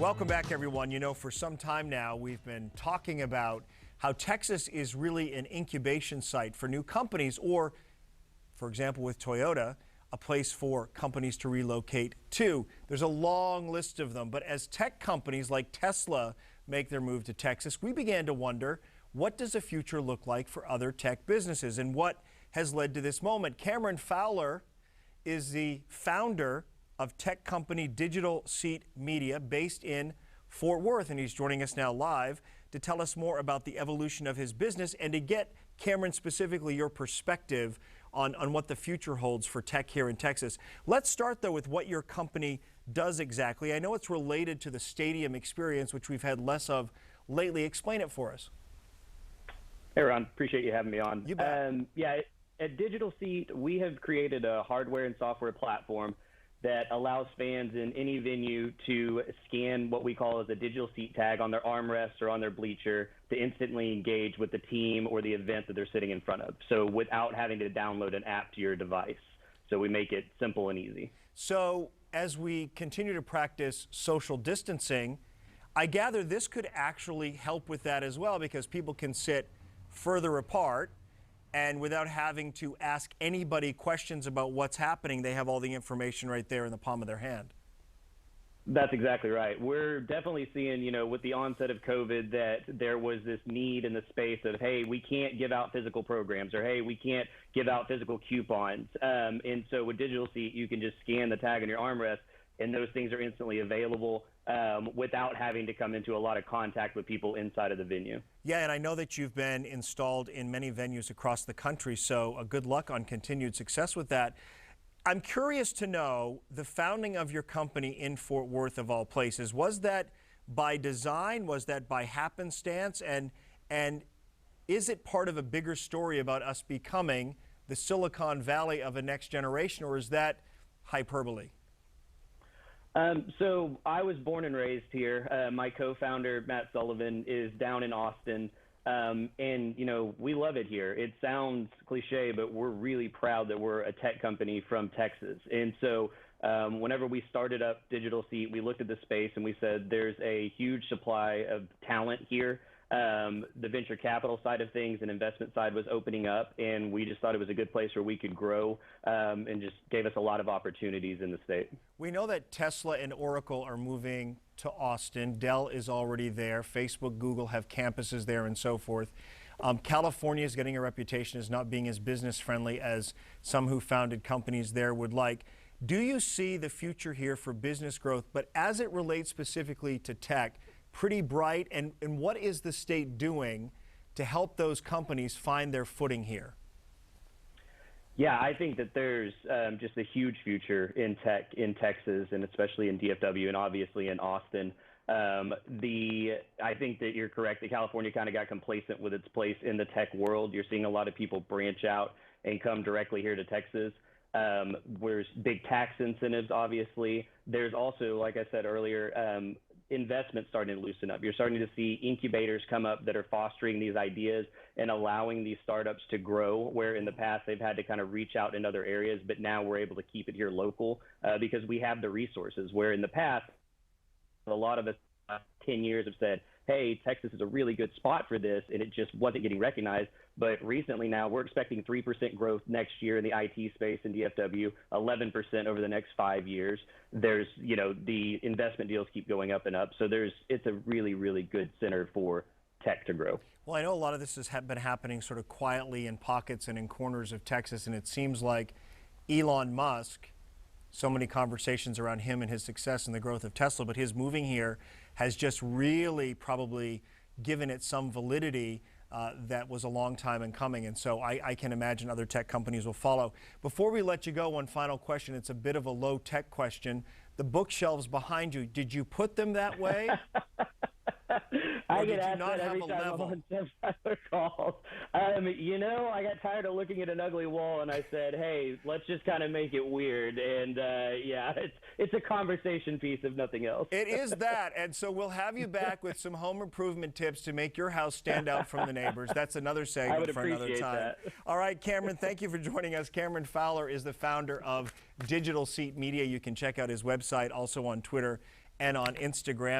Welcome back, everyone. You know, for some time now, we've been talking about how Texas is really an incubation site for new companies, or, for example, with Toyota, a place for companies to relocate to. There's a long list of them, but as tech companies like Tesla make their move to Texas, we began to wonder, what does the future look like for other tech businesses, and what has led to this moment? Cameron Fowler is the founder of tech company Digital Seat Media, based in Fort Worth, and he's joining us now live to tell us more about the evolution of his business and to get, Cameron, specifically your perspective on what the future holds for tech here in Texas. Let's start, though, with what your company does exactly. I know it's related to the stadium experience, which we've had less of lately. Explain it for us. Hey, Ron. Appreciate you having me on. You bet. At Digital Seat, we have created a hardware and software platform that allows fans in any venue to scan what we call as a digital seat tag on their armrest or on their bleacher to instantly engage with the team or the event that they're sitting in front of. So without having to download an app to your device. So we make it simple and easy. So as we continue to practice social distancing, I gather this could actually help with that as well, because people can sit further apart, and without having to ask anybody questions about what's happening, they have all the information right there in the palm of their hand. That's exactly right. We're definitely seeing, with the onset of COVID, that there was this need in the space of, hey, we can't give out physical programs, or hey, we can't give out physical coupons. And so with Digital Seat, you can just scan the tag on your armrest, and those things are instantly available without having to come into a lot of contact with people inside of the venue. Yeah, and I know that you've been installed in many venues across the country, so good luck on continued success with that. I'm curious to know, the founding of your company in Fort Worth, of all places, was that by design? Was that by happenstance? And is it part of a bigger story about us becoming the Silicon Valley of a next generation, or is that hyperbole? So I was born and raised here. My co-founder, Matt Sullivan, is down in Austin. And, we love it here. It sounds cliche, but we're really proud that we're a tech company from Texas. And so whenever we started up Digital Seat, we looked at the space and we said there's a huge supply of talent here. The venture capital side of things and investment side was opening up, and we just thought it was a good place where we could grow, and just gave us a lot of opportunities in the state. We know that Tesla and Oracle are moving to Austin. Dell is already there. Facebook, Google have campuses there and so forth. California is getting a reputation as not being as business friendly as some who founded companies there would like. Do you see the future here for business growth, but as it relates specifically to tech, pretty bright, and what is the state doing to help those companies find their footing here? Yeah, I think that there's just a huge future in tech in Texas, and especially in DFW and obviously in Austin. I think that you're correct that California kind of got complacent with its place in the tech world. You're seeing a lot of people branch out and come directly here to Texas. There's big tax incentives, obviously. There's also, like I said earlier, investment starting to loosen up. You're starting to see incubators come up that are fostering these ideas and allowing these startups to grow, where in the past they've had to kind of reach out in other areas, but now we're able to keep it here local because we have the resources, where in the past, a lot of us 10 years have said, hey, Texas is a really good spot for this, and it just wasn't getting recognized. But recently now we're expecting 3% growth next year in the IT space in DFW, 11% over the next 5 years. There's, the investment deals keep going up and up. So it's a really, really good center for tech to grow. Well, I know a lot of this has been happening sort of quietly in pockets and in corners of Texas, and it seems like Elon Musk, so many conversations around him and his success and the growth of Tesla, but his moving here has just really probably given it some validity that was a long time in coming. And so I can imagine other tech companies will follow. Before we let you go, one final question. It's a bit of a low tech question. The bookshelves behind you, did you put them that way? I get asked that every time I'm on Jeff Tyler calls. I got tired of looking at an ugly wall, and I said, hey, let's just kind of make it weird. And it's a conversation piece, if nothing else. It is that. And so we'll have you back with some home improvement tips to make your house stand out from the neighbors. That's another segment for another time. That. All right, Cameron, thank you for joining us. Cameron Fowler is the founder of Digital Seat Media. You can check out his website, also on Twitter and on Instagram.